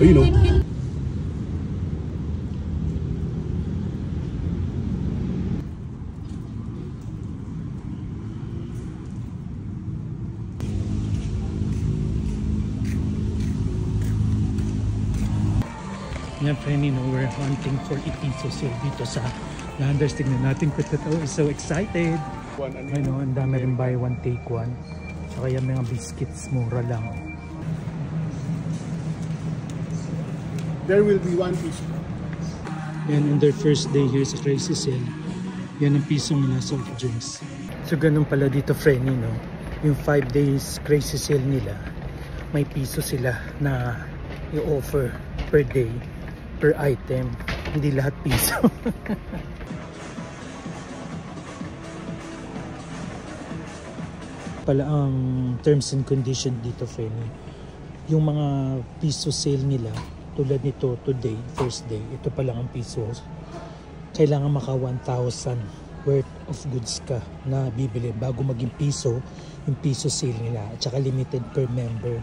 you know. Yan, friend, we're hunting for ipiso sale dito sa Landers. Tignan natin kung totoo. So excited! Ano, ang dami rin buy one take one. Tsaka yung mga biscuits, mura lang. There will be one piece. Yan, on their first day here sa Crazy Sale. Yan ang piso nila soft drinks. So ganun pala dito, friend, no? Yung 5 days Crazy Sale nila, may piso sila na i-offer per day, per item. Hindi lahat piso. Pala ang terms and condition dito, friend. Yung mga piso sale nila, tulad nito today, first day, ito pa lang ang piso. Kailangan maka 1,000 worth of goods ka na bibili bago maging piso yung piso sale nila. At saka limited per member.